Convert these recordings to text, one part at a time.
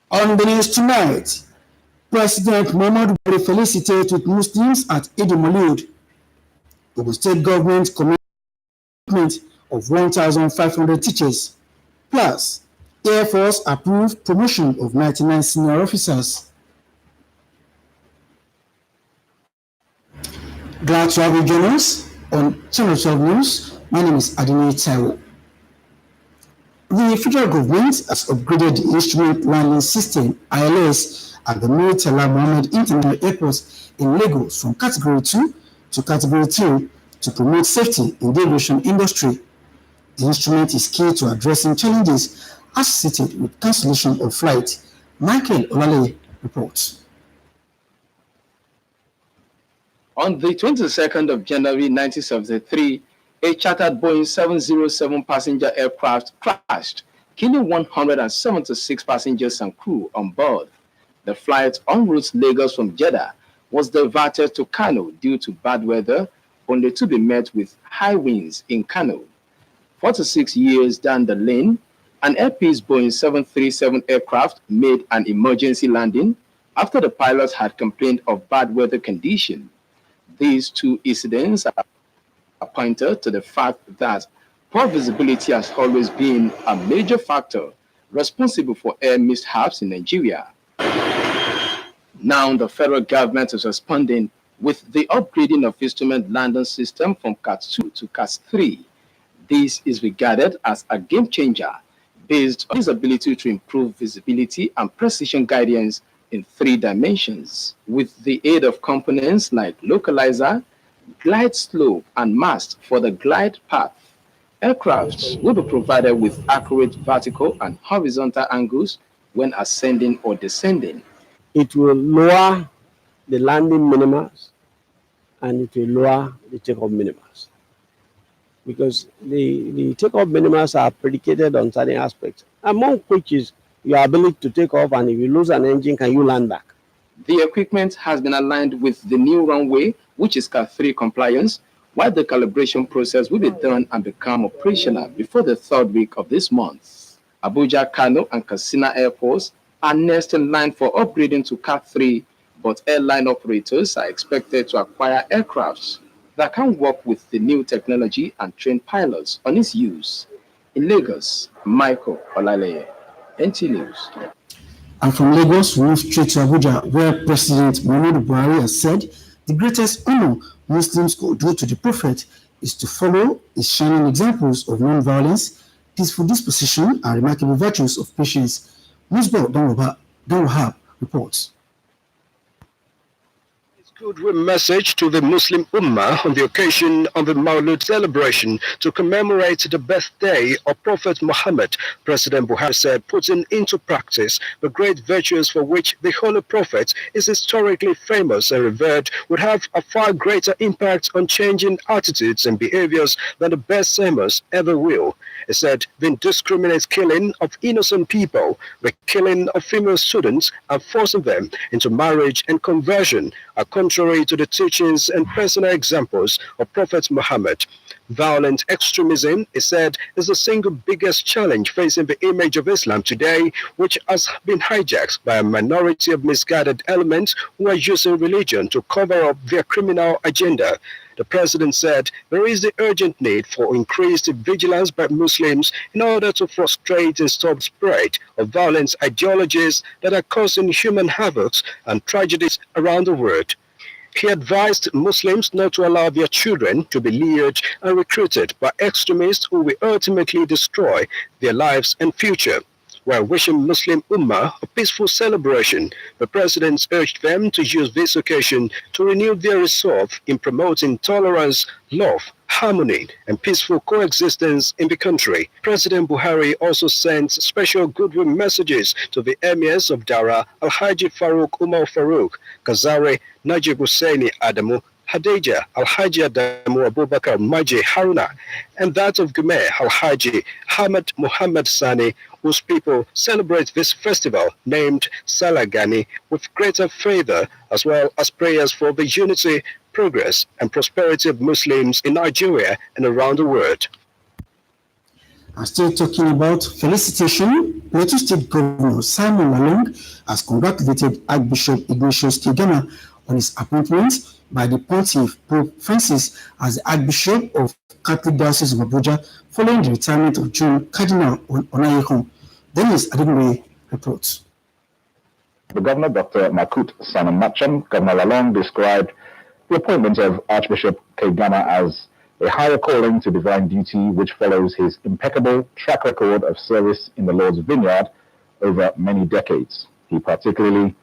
On the news tonight, President Muhammadu Buhari felicitated with Muslims at Eid al-Maulud. Ogun State government commitment of 1,500 teachers. Plus, Air Force approved promotion of 99 senior officers. Glad to have you join us on Channel 12 News. My name is Adine Taiwo. The federal government has upgraded the instrument landing system (ILS) at the Murtala Mohammed International Airport in Lagos from Category 2 to Category 3 to promote safety in the aviation industry. The instrument is key to addressing challenges associated with cancellation of flights. Michael Olale reports. On the 22nd of January 1973, a chartered Boeing 707 passenger aircraft crashed, killing 176 passengers and crew on board. The flight en route Lagos from Jeddah was diverted to Kano due to bad weather, only to be met with high winds in Kano. 46 years down the lane, an Air-Peace Boeing 737 aircraft made an emergency landing after the pilots had complained of bad weather conditions. These two incidents are pointed to the fact that poor visibility has always been a major factor responsible for air mishaps in Nigeria. Now the federal government is responding with the upgrading of instrument landing system from Cat 2 to Cat 3. This is regarded as a game changer based on its ability to improve visibility and precision guidance in 3 dimensions. With the aid of components like localizer, glide slope, and mast for the glide path, aircrafts will be provided with accurate vertical and horizontal angles when ascending or descending. It will lower the landing minimums and it will lower the takeoff minimums, because the takeoff minimums are predicated on certain aspects, among which is your ability to take off, and if you lose an engine, can you land back? The equipment has been aligned with the new runway, which is Cat 3 compliance, while the calibration process will be done and become operational before the 3rd week of this month. Abuja, Kano, and Katsina airports are next in line for upgrading to Cat 3, but airline operators are expected to acquire aircrafts that can work with the new technology and train pilots on its use. In Lagos, Michael Olale, Nta News. And from Lagos, we move straight to Abuja, where President Muhammadu Buhari has said the greatest honor Muslims could do to the Prophet is to follow his shining examples of non-violence, peaceful disposition, and remarkable virtues of patience. Musbah Danwahab reports. Goodwill message to the Muslim Ummah on the occasion of the Maulud celebration to commemorate the birthday of Prophet Muhammad. President Buhari said, putting into practice the great virtues for which the Holy Prophet is historically famous and revered would have a far greater impact on changing attitudes and behaviors than the best sermons ever will. He said, the indiscriminate killing of innocent people, the killing of female students, and forcing them into marriage and conversion are contrary to the teachings and personal examples of Prophet Muhammad. Violent extremism, he said, is the single biggest challenge facing the image of Islam today, which has been hijacked by a minority of misguided elements who are using religion to cover up their criminal agenda. The president said there is the urgent need for increased vigilance by Muslims in order to frustrate and stop spread of violent ideologies that are causing human havoc and tragedies around the world. He advised Muslims not to allow their children to be lured and recruited by extremists who will ultimately destroy their lives and future. While wishing Muslim Ummah a peaceful celebration, the president urged them to use this occasion to renew their resolve in promoting tolerance, love, harmony, and peaceful coexistence in the country. President Buhari also sent special goodwill messages to the emirs of Dara, Alhaji Farouk Umar Farouk, Kazare, Najib Hussaini Adamu, Hadija Alhaji Adamu Abubakar Maji Haruna, and that of Gume Alhaji Hamad Muhammad Sani, whose people celebrate this festival named Salagani with greater fervor, as well as prayers for the unity, progress, and prosperity of Muslims in Nigeria and around the world. And still talking about felicitation, Plateau State Governor Simon Lalong has congratulated Archbishop Ignatius Kigana on his appointment by the Pontiff Pope Francis as the Archbishop of Catholic Diocese of Abuja following the retirement of John Cardinal Onayekon. Dennis Adegunle reports. The Governor, Dr. Makut Sanamacham, Governor Lalong, described the appointment of Archbishop Kigana as a higher calling to divine duty which follows his impeccable track record of service in the Lord's vineyard over many decades. He particularly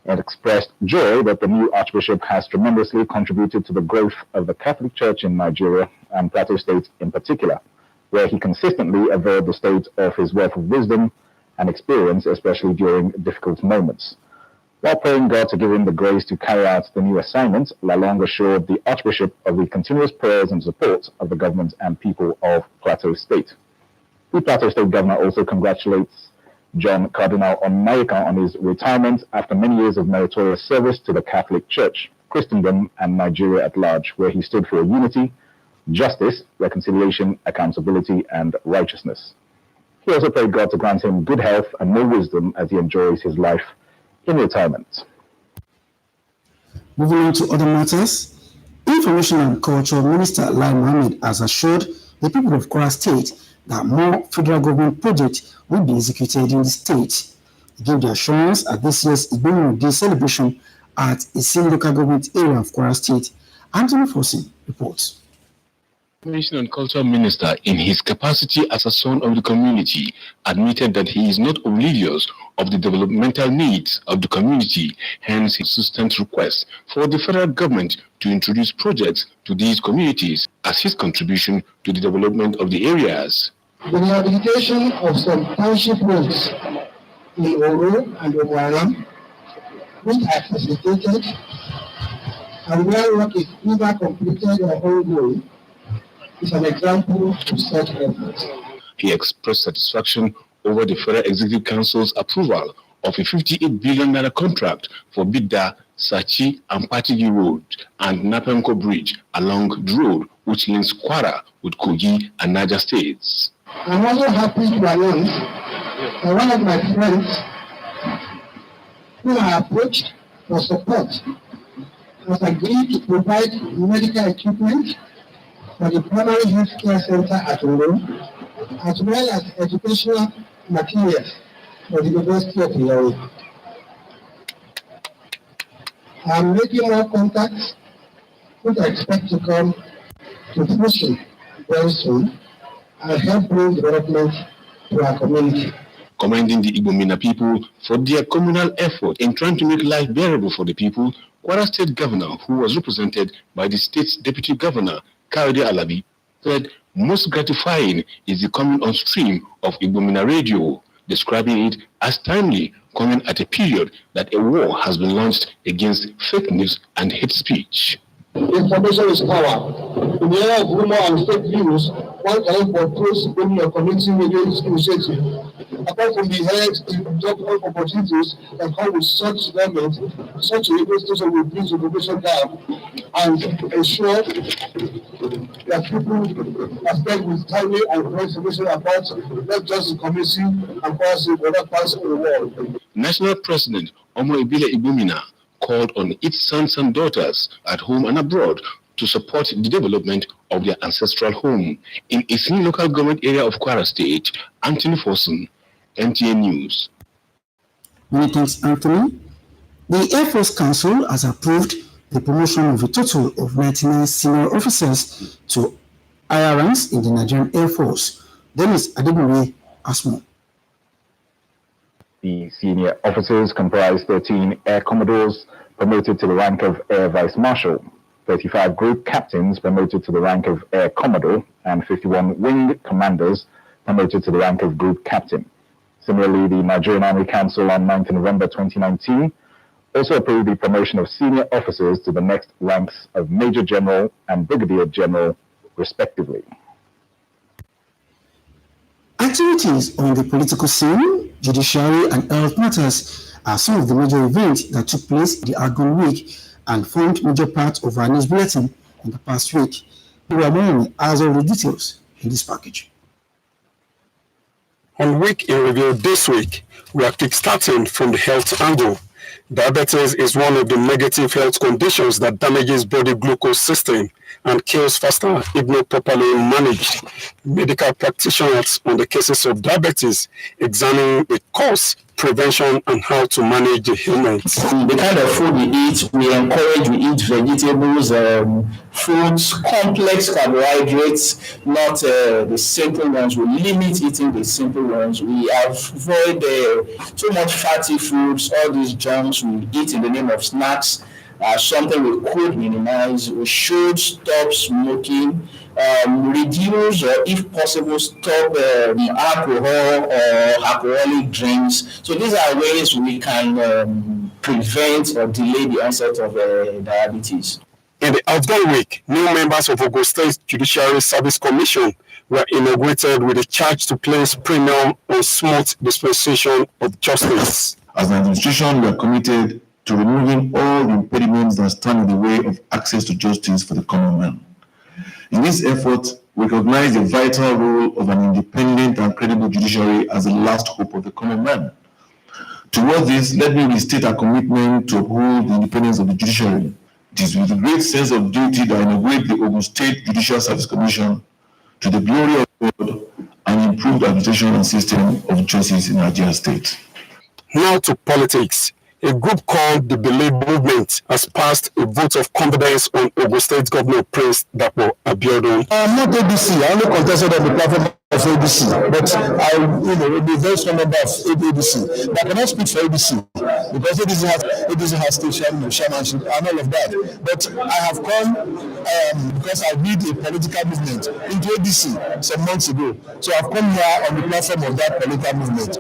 expressed joy that the new Archbishop has tremendously contributed to the growth of the Catholic Church in Nigeria and Plateau State in particular, where he consistently averred the state of his wealth of wisdom and experience, especially during difficult moments. While praying God to give him the grace to carry out the new assignment, Lalong assured the Archbishop of the continuous prayers and support of the government and people of Plateau State. The Plateau State Governor also congratulates John Cardinal Onayekon on his retirement after many years of meritorious service to the Catholic Church, Christendom, and Nigeria at large, where he stood for unity, justice, reconciliation, accountability, and righteousness. He also prayed God to grant him good health and more wisdom as he enjoys his life in retirement. Moving on to other matters, Information and Culture Minister Lai Mohammed has assured the people of Kwara State that more federal government projects will be executed in the state. He gave the assurance at this year's Igbomo Day celebration at a single local government area of Kwara State. Anthony Fossey reports. Information and Culture Minister, in his capacity as a son of the community, admitted that he is not oblivious of the developmental needs of the community, hence his insistent request for the federal government to introduce projects to these communities as his contribution to the development of the areas. The rehabilitation of some township roads in Oro and Owaram, which are facilitated, and where work is either completed or ongoing, is an example of such efforts. He expressed satisfaction over the Federal Executive Council's approval of a 58 billion naira contract for Bidda, Sachi, and Patigi Road and Napemko Bridge along the road which links Kwara with Kogi and Niger states. I'm also happy to announce that one of my friends who I approached for support has agreed to provide medical equipment for the primary health care center at Oro, as well as educational materials for the University of Ilorin. I'm making more contacts, which I expect to come to fruition very soon and help bring development to our community. Commending the Igbomina people for their communal effort in trying to make life bearable for the people, Kwara State Governor, who was represented by the state's Deputy Governor, Kayode Alabi, said most gratifying is the coming on stream of Igbomina Radio, describing it as timely, coming at a period that a war has been launched against fake news and hate speech. Information is power. In the era of rumor and fake news, one cannot propose when your community radio initiative. Apart from the head job opportunities that come with such government, such a radio station will bridge the information gap and ensure that people are fed with timely and correct information about not just the community and policy, but other parts of the world. National President Omo Ebile Igbomina called on its sons and daughters at home and abroad to support the development of their ancestral home in its new local government area of Kwara State. Anthony Forson, Nta News. Many thanks, Anthony. The Air Force Council has approved the promotion of a total of 99 senior officers to higher ranks in the Nigerian Air Force. Dennis Adegunle has more. The senior officers comprise 13 Air Commodores promoted to the rank of Air Vice Marshal, 35 Group Captains promoted to the rank of Air Commodore, and 51 Wing Commanders promoted to the rank of Group Captain. Similarly, the Nigerian Army Council on 9 November 2019 also approved the promotion of senior officers to the next ranks of Major General and Brigadier General, respectively. Activities on the political scene, judiciary, and health matters are some of the major events that took place the Argon week and formed major part of our news bulletin in the past week. Ramon has all the details in this package. On Week in Review this week, we are kickstarting from the health angle. Diabetes is one of the negative health conditions that damages body glucose system and kills faster if not properly managed. Medical practitioners on the cases of diabetes examine the cause, prevention, and how to manage the ailments. The kind of food we eat, we encourage we eat vegetables, fruits, complex carbohydrates, not the simple ones. We limit eating the simple ones. We avoid too much fatty foods, all these junks we eat in the name of snacks. Something we could minimize. We should stop smoking, reduce or if possible stop alcohol or alcoholic drinks. So these are ways we can prevent or delay the onset of diabetes. In the outgoing week, new members of Ogun State Judiciary Service Commission were inaugurated with a charge to place premium on smooth dispensation of justice. As an administration, we are committed to removing all the impediments that stand in the way of access to justice for the common man. In this effort, we recognize the vital role of an independent and credible judiciary as the last hope of the common man. Towards this, let me restate our commitment to uphold the independence of the judiciary. It is with a great sense of duty that I inaugurate the Ogun State Judicial Service Commission to the glory of God and improved administration and system of justice in Nigeria State. Now to politics. A group called the Believe Movement has passed a vote of confidence on Ogun State Governor Prince Nta Abeokuta. I'm not ABC. I only contested on the platform of ABC, but I will be a very strong member of ABC. But I cannot speak for ABC because ABC has state chairmanship and all of that. But I have come because I lead a political movement into ABC some months ago. So I've come here on the platform of that political movement.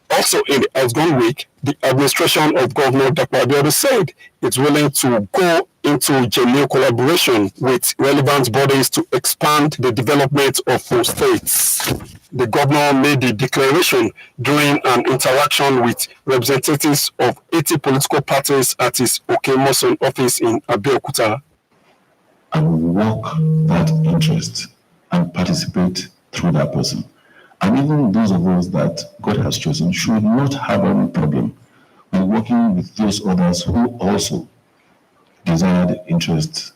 Also in the outgoing week, the administration of Governor Nta Abeokuta said it's willing to go into genuine collaboration with relevant bodies to expand the development of those states. The governor made the declaration during an interaction with representatives of 80 political parties at his Okemoson office in Abeokuta. I will walk that interest and participate through that person. And even those of us that God has chosen should not have any problem with working with those others who also desire the interest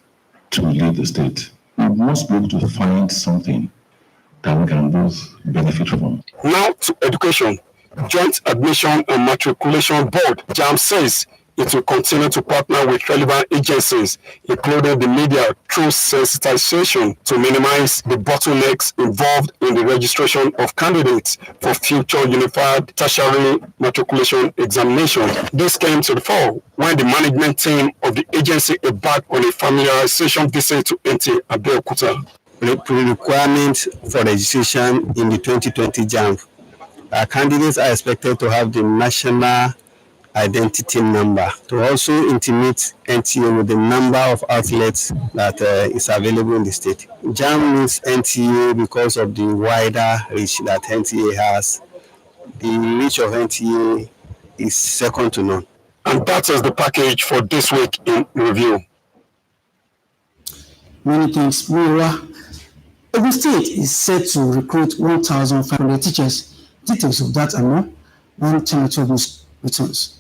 to lead the state. We must be able to find something that we can both benefit from. Now to education. Joint Admission and Matriculation Board, JAMB, says it will continue to partner with relevant agencies, including the media, through sensitization to minimize the bottlenecks involved in the registration of candidates for future unified tertiary matriculation examination. This came to the fore when the management team of the agency embarked on a familiarization visit to Nta Abeokuta. Requirements for registration in the 2020 JAMB. Candidates are expected to have the national identity number, to also intimate NTA with the number of outlets that is available in the state. JAMB means NTA because of the wider reach that NTA has. The reach of NTA is second to none. And that is the package for this week in review. Many thanks, Mura. Ogun State is set to recruit 1,500 teachers. Details of that and more when Channel 12 News returns.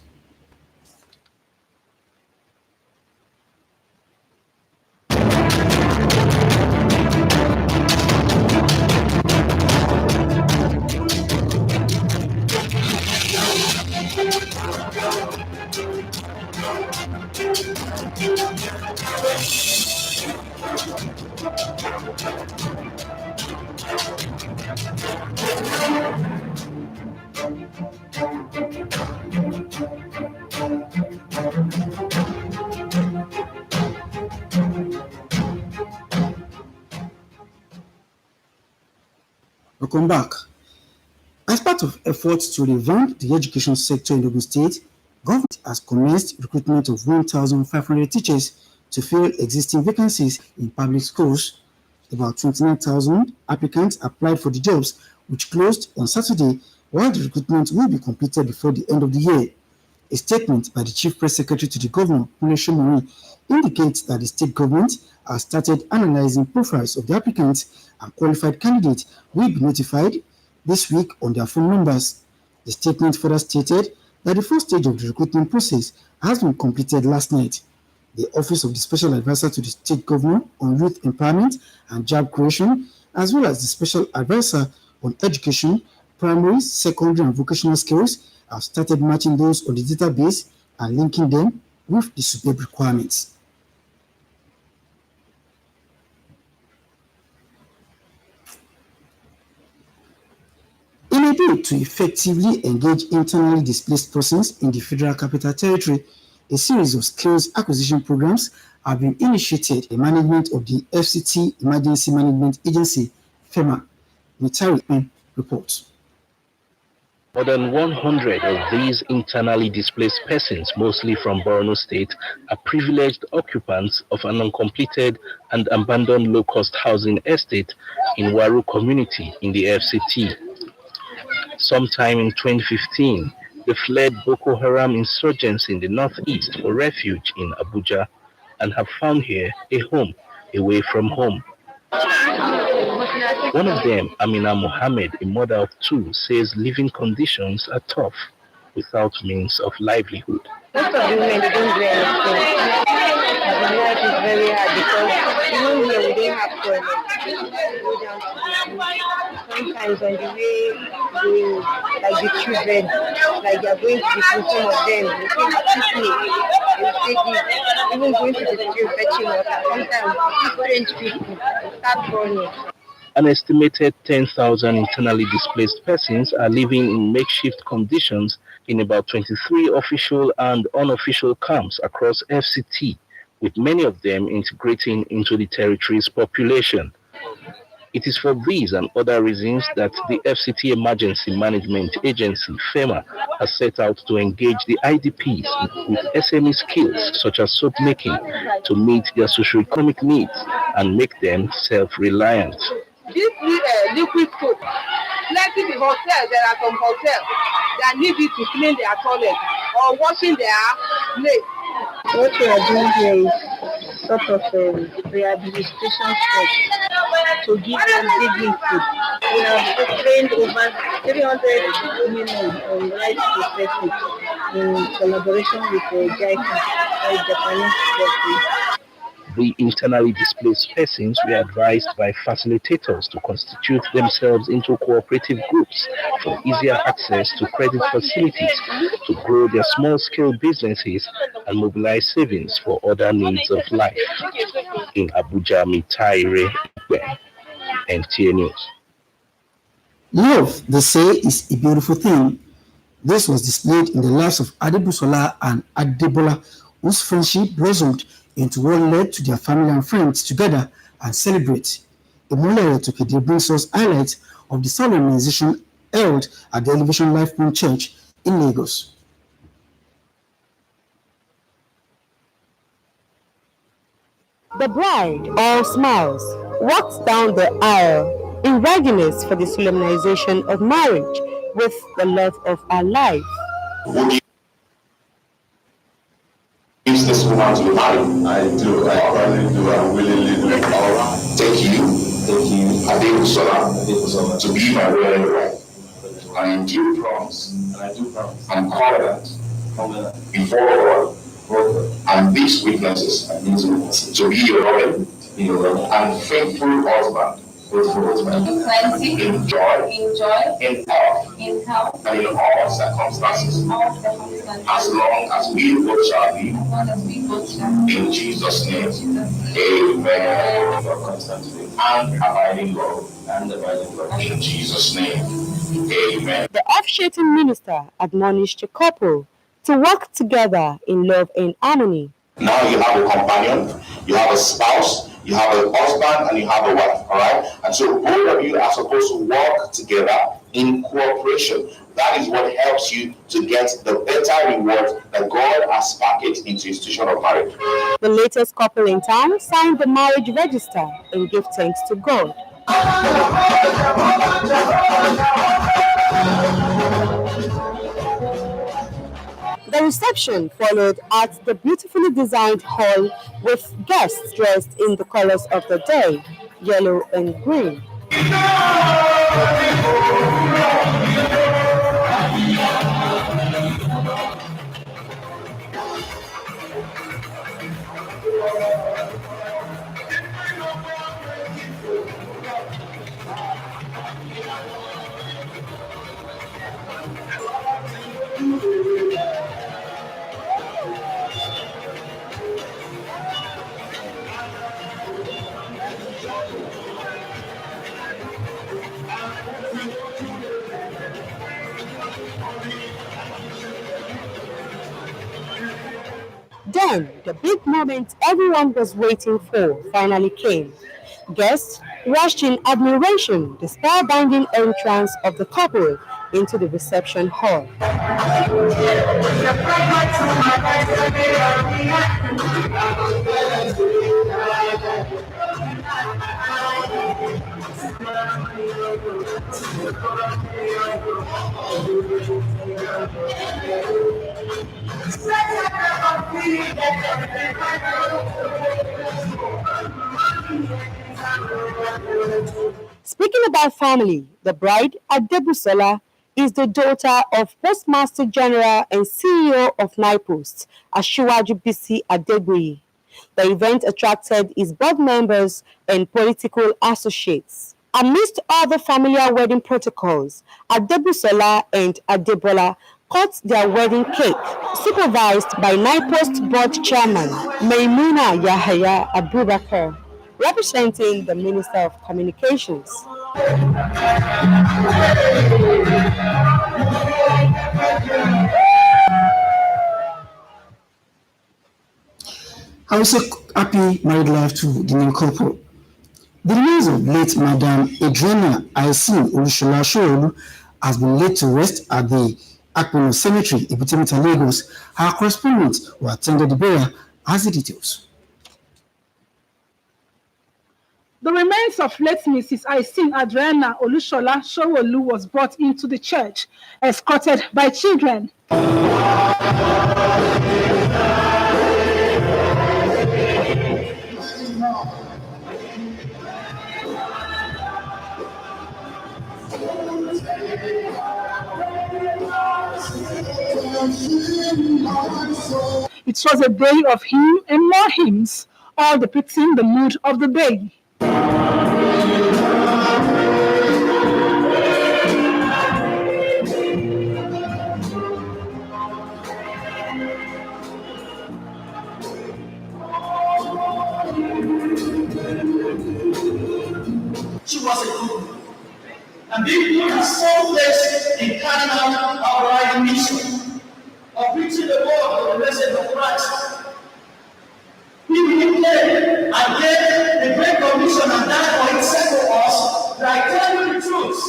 Welcome back. As part of efforts to revamp the education sector in Ogun State, government has commenced recruitment of 1,500 teachers to fill existing vacancies in public schools. About 29,000 applicants applied for the jobs, which closed on Saturday, while the recruitment will be completed before the end of the year. A statement by the Chief Press Secretary to the Governor, Kunle Shomori, indicates that the state government has started analyzing profiles of the applicants and qualified candidates will be notified this week on their phone numbers. The statement further stated that the first stage of the recruitment process has been completed last night. The Office of the Special Advisor to the State Governor on Youth Empowerment and Job Creation, as well as the Special Advisor on Education, Primary, Secondary and Vocational Skills, have started matching those on the database and linking them with the superb requirements. In a bid to effectively engage internally displaced persons in the Federal Capital Territory, a series of skills acquisition programs have been initiated in the management of the FCT Emergency Management Agency, FEMA. Nta Abeokuta reports. More than 100 of these internally displaced persons, mostly from Borno State, are privileged occupants of an uncompleted and abandoned low-cost housing estate in Waru community in the FCT. Sometime in 2015, they fled Boko Haram insurgency in the northeast for refuge in Abuja and have found here a home away from home. One of them, Amina Mohammed, a mother of two, says living conditions are tough without means of livelihood. Most of the women, they don't do anything. The life is very hard because even here we don't have toilet. We go down to the beach. Sometimes on the way, like the children, like they are going to the school, some of them, they take picnic, they take it, even going to the street fetching water. Sometimes these strange people start running. An estimated 10,000 internally displaced persons are living in makeshift conditions in about 23 official and unofficial camps across FCT, with many of them integrating into the territory's population. It is for these and other reasons that the FCT Emergency Management Agency, FEMA, has set out to engage the IDPs with SME skills such as soap making to meet their socio-economic needs and make them self-reliant. This liquid soap, plenty the hotels, there are some hotels that need it to clean their toilet or washing their plate. What we are doing here is sort of a rehabilitation steps to give them dignity. We have trained over 300 women on rights perspective in collaboration with JICA, the Japanese government. The internally displaced persons were advised by facilitators to constitute themselves into cooperative groups for easier access to credit facilities, to grow their small-scale businesses and mobilize savings for other needs of life. In Abuja, Nta Abeokuta, Nta News. Love, they say, is a beautiful thing. This was displayed in the lives of Adebusola and Adebola, whose friendship blossomed into what led to their family and friends together and celebrate. Emolere Tokede brings us highlights of the solemnization held at the Elevation Life Point Church in Lagos. The bride, all smiles, walks down the aisle in readiness for the solemnization of marriage with the love of her life. Gives this woman to be married? I do. I probably do. I willingly do. Take you, Abeokuta, to be my royal wife. And I do promise. And covenant before God and these witnesses to be your loyal and faithful husband. In plenty, in joy, in health, and in all circumstances, as long as we both shall be. In Jesus' name, amen. And abiding love. In Jesus' name, amen. The officiating minister admonished the couple to work together in love and harmony. Now you have a companion, you have a spouse, you have a husband, and you have a wife, all right? And so both of you are supposed to work together in cooperation. That is what helps you to get the better reward that God has packaged into the institution of marriage. The latest couple in town signed the marriage register and gave thanks to God. The reception followed at the beautifully designed hall with guests dressed in the colors of the day, yellow and green. then, the big moment everyone was waiting for finally came. Guests watched in admiration the spellbinding entrance of the couple into the reception hall. Speaking about family, the bride, Adebusola, is the daughter of Postmaster General and CEO of NIPOST, Asiwaju Bisi Adegboye. The event attracted his board members and political associates. Amidst other familiar wedding protocols, Adebusola and Adebola cut their wedding cake, supervised by NIPOST board chairman Maimuna Yahaya Abubakar, representing the Minister of Communications. I will say happy married life to the new couple. The remains of late Madam Adriana Aisin Olushola Showolu has been laid to rest at the Akpono Cemetery in Butemita, Lagos. Our correspondent who attended the burial has the details. The remains of late Mrs. Aisin Adriana Olushola Showolu was brought into the church, escorted by children. It was a day of hymn and more hymns, all depicting the mood of the day. She was a good woman. And being good has some place in carrying out our right mission of preaching the word of the message of Christ. He came and gave the great commission and died for himself for us, that I tell you the truth.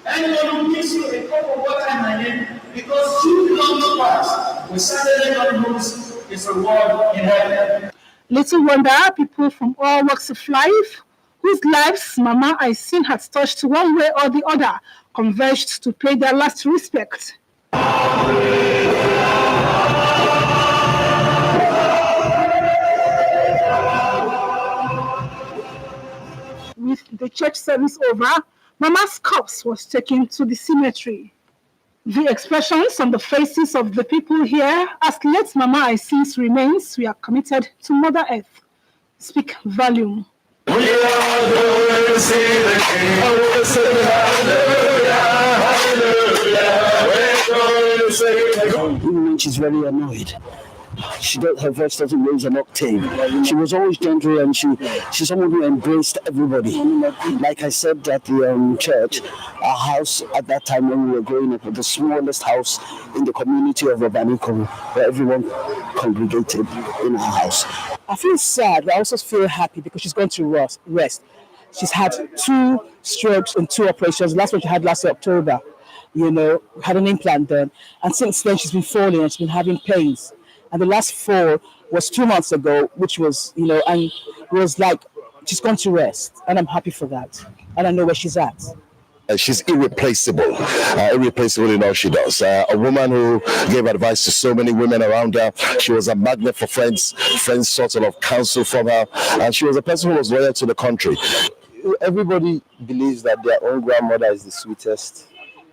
Anyone who gives you a cup of water in my name, because you belong to Christ, will certainly not lose his reward in heaven. Little wonder people from all walks of life, whose lives Mama Aisin had touched one way or the other, converged to pay their last respect. With the church service over, Mama's corpse was taken to the cemetery. The expressions on the faces of the people here as late Mama Aisin's remains were committed to Mother Earth speak volume. We are going to see the King. We're going to see the King. Even when she's very annoyed, her voice doesn't raise an octave. She was always gentle, and she's someone who embraced everybody. Like I said at the church, our house at that time when we were growing up was the smallest house in the community of Obaniko, where everyone congregated in our house. I feel sad, but I also feel happy because she's going to rest. She's had 2 strokes and 2 operations. The last one she had last October, had an implant done. And since then, she's been falling and she's been having pains. And the last 4 was 2 months ago, which was, and it was like, she's gone to rest. And I'm happy for that. And I know where she's at. She's irreplaceable in all she does. A woman who gave advice to so many women around her. She was a magnet for friends. Friends sought a lot of counsel from her. And she was a person who was loyal to the country. Everybody believes that their own grandmother is the sweetest.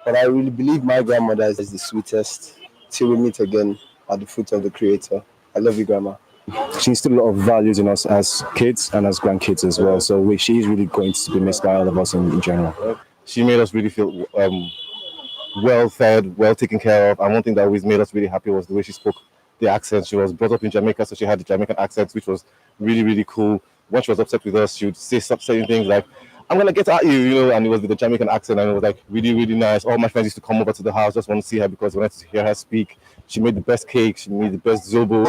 But I really believe my grandmother is the sweetest. Till we meet again at the foot of the Creator. I love you, Grandma. She instilled a lot of values in us as kids and as grandkids as well. So she is really going to be missed by all of us in general. She made us really feel well fed, well taken care of. And one thing that always made us really happy was the way she spoke the accent. She was brought up in Jamaica, so she had the Jamaican accent, which was really, really cool. When she was upset with us, she would say certain things like, I'm gonna get at you, you know, and it was with a Jamaican accent, and it was like really, really nice. All my friends used to come over to the house, just want to see her because they wanted to hear her speak. She made the best cake, she made the best zobo.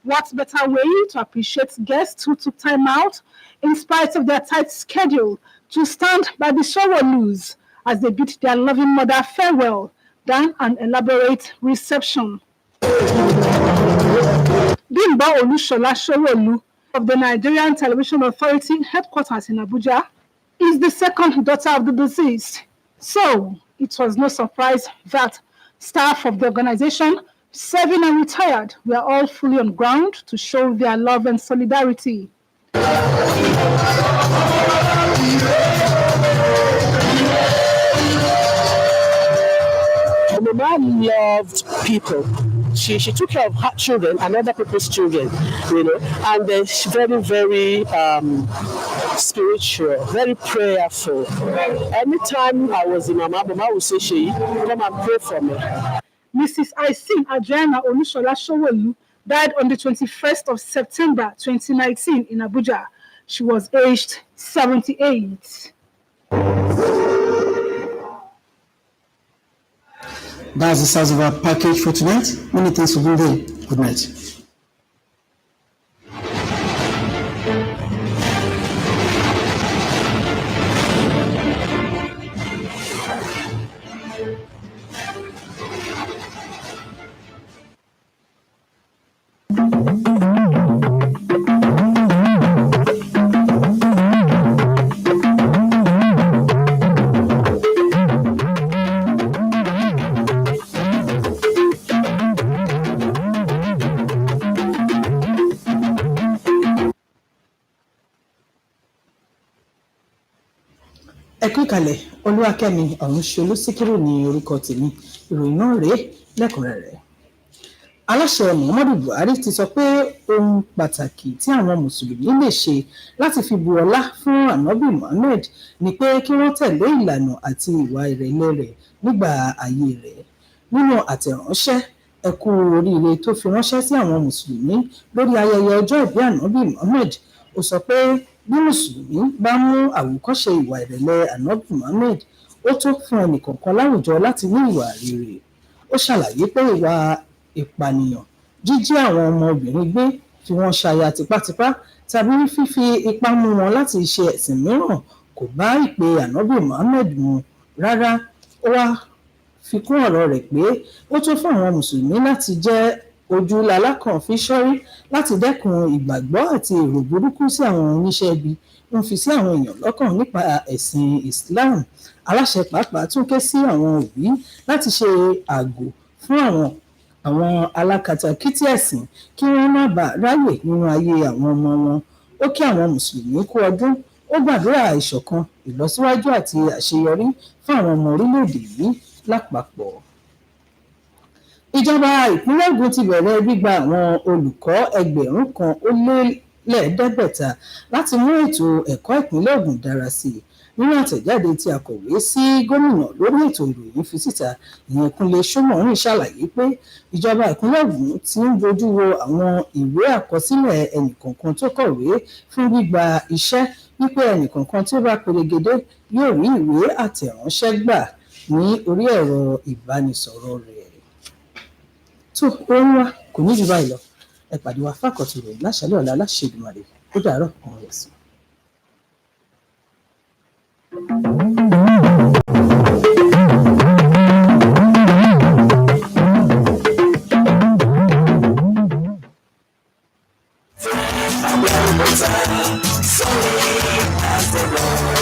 What better way to appreciate guests who took time out, in spite of their tight schedule, to stand by the Showolus as they bid their loving mother farewell than an elaborate reception. Bimba Olushola Showolu of the Nigerian Television Authority headquarters in Abuja is the second daughter of the deceased. So it was no surprise that staff of the organization, serving and retired, were all fully on ground to show their love and solidarity. Mama loved people. She took care of her children and other people's children, you know, and she's very, very spiritual, very prayerful. Anytime I was in Mama would say, "Sheyi, come and pray for me." Mrs. Isin Adriana Olushola Showolu died on the 21st of September 2019 in Abuja. She was aged 78. That's the size of our package for tonight. Many thanks for being there. Good night. Ẹkú ìkàlẹ̀ Olúwakẹ́mi Ọ̀rúnṣolú Síkírù ní orúkọ tèmi, ìròyìn náà rèé lẹ́kùnrẹ́rẹ́. Aláṣẹ Muhammadu Buhari ti sọ pé ohun pàtàkì tí àwọn mùsùlùmí lè ṣe láti fi bu ọlá fún Ànábì Muhammad ni pé kí wọ́n tẹ̀lé ìlànà àti ìwà ìrẹ̀lẹ̀ rẹ̀ nígbà ayé rẹ̀. Nínú àtẹ̀ránṣẹ́ ẹ kú oríire tó fi ránṣẹ́ sí àwọn mùsùlùmí lórí ayẹyẹ ọjọ́ ìbí Ànábì Muhammad, ó sọ pé bí mùsùlùmí bá mú àwòkọ́ṣe ìwà ìrẹ̀lẹ̀ Ànábì Muhammad, ó tó fún ẹnìkọ̀ọ̀kan láwùjọ láti ní ìwà rere. Ó ṣàlàyé pé ìwà ìpànìyàn, jíjí àwọn ọmọbìnrin gbé, fi wọ́n ṣaya tipátipá tàbí fífi ipá mú wọn láti ṣe ẹ̀sìn mìíràn kò bá ìpè Ànábì Muhammad mu rárá. Ó wá fi kún ọ̀rọ̀ rẹ̀ pé ó tó fún àwọn mùsùlùmí láti jẹ́ ojú lalákàn fi ṣọ́rí láti dẹ́kun ìgbàgbọ́ àti èrò burúkú sí àwọn oníṣẹ́ ibi ń fi sí àwọn èèyàn lọ́kàn nípa ẹ̀sìn Islam. Aláṣẹ pàápàá tún ké sí àwọn òbí láti ṣe àgò fún àwọn alákatakítí ẹ̀sìn kí wọ́n má bàa ráyè nínú ayé àwọn ọmọ wọn. Ó kí àwọn mùsùlùmí kú ọdún, ó gbàdúrà ìṣọ̀kan, ìlọsíwájú àti àṣeyọrí fún àwọn ọmọ orílẹ̀-èdè yìí lápapọ̀. Ìjọba ìpínlẹ̀ Ògùn ti bẹ̀rẹ̀ gbígba àwọn olùkọ́ 1,500 láti mú ètò ẹ̀kọ́ ìpínlẹ̀ Ògùn dára sí i. Nínú àtẹ̀jáde tí akọ̀wé sí gómìnà lórí ètò ìròyìn fi síta, ìyẹn Kúnlé Ṣómọ̀rìn ṣàlàyé pé ìjọba ìpínlẹ̀ Ògùn ti ń bójú wo àwọn ìwé àkọsílẹ̀ ẹnìkọ̀ọ̀kan tó kọ̀wé fún gbígba iṣẹ́, wípé ẹnìkọ̀ọ̀kan tí ó bá perégedé yóò rí ìwé àtẹ̀ránṣẹ́ gbà ní orí ẹ̀rọ ìbánisọ̀rọ̀ rẹ̀. Tó ohun wa kò ní jù báyìí lọ, ẹ pàdé wa fákọ̀tún rẹ̀ láṣálẹ́ ọ̀la láṣẹ Èdùmàrè. Ó dàárọ̀ ọ̀rọ̀ ẹ̀sìn. Sorry, as the Lord.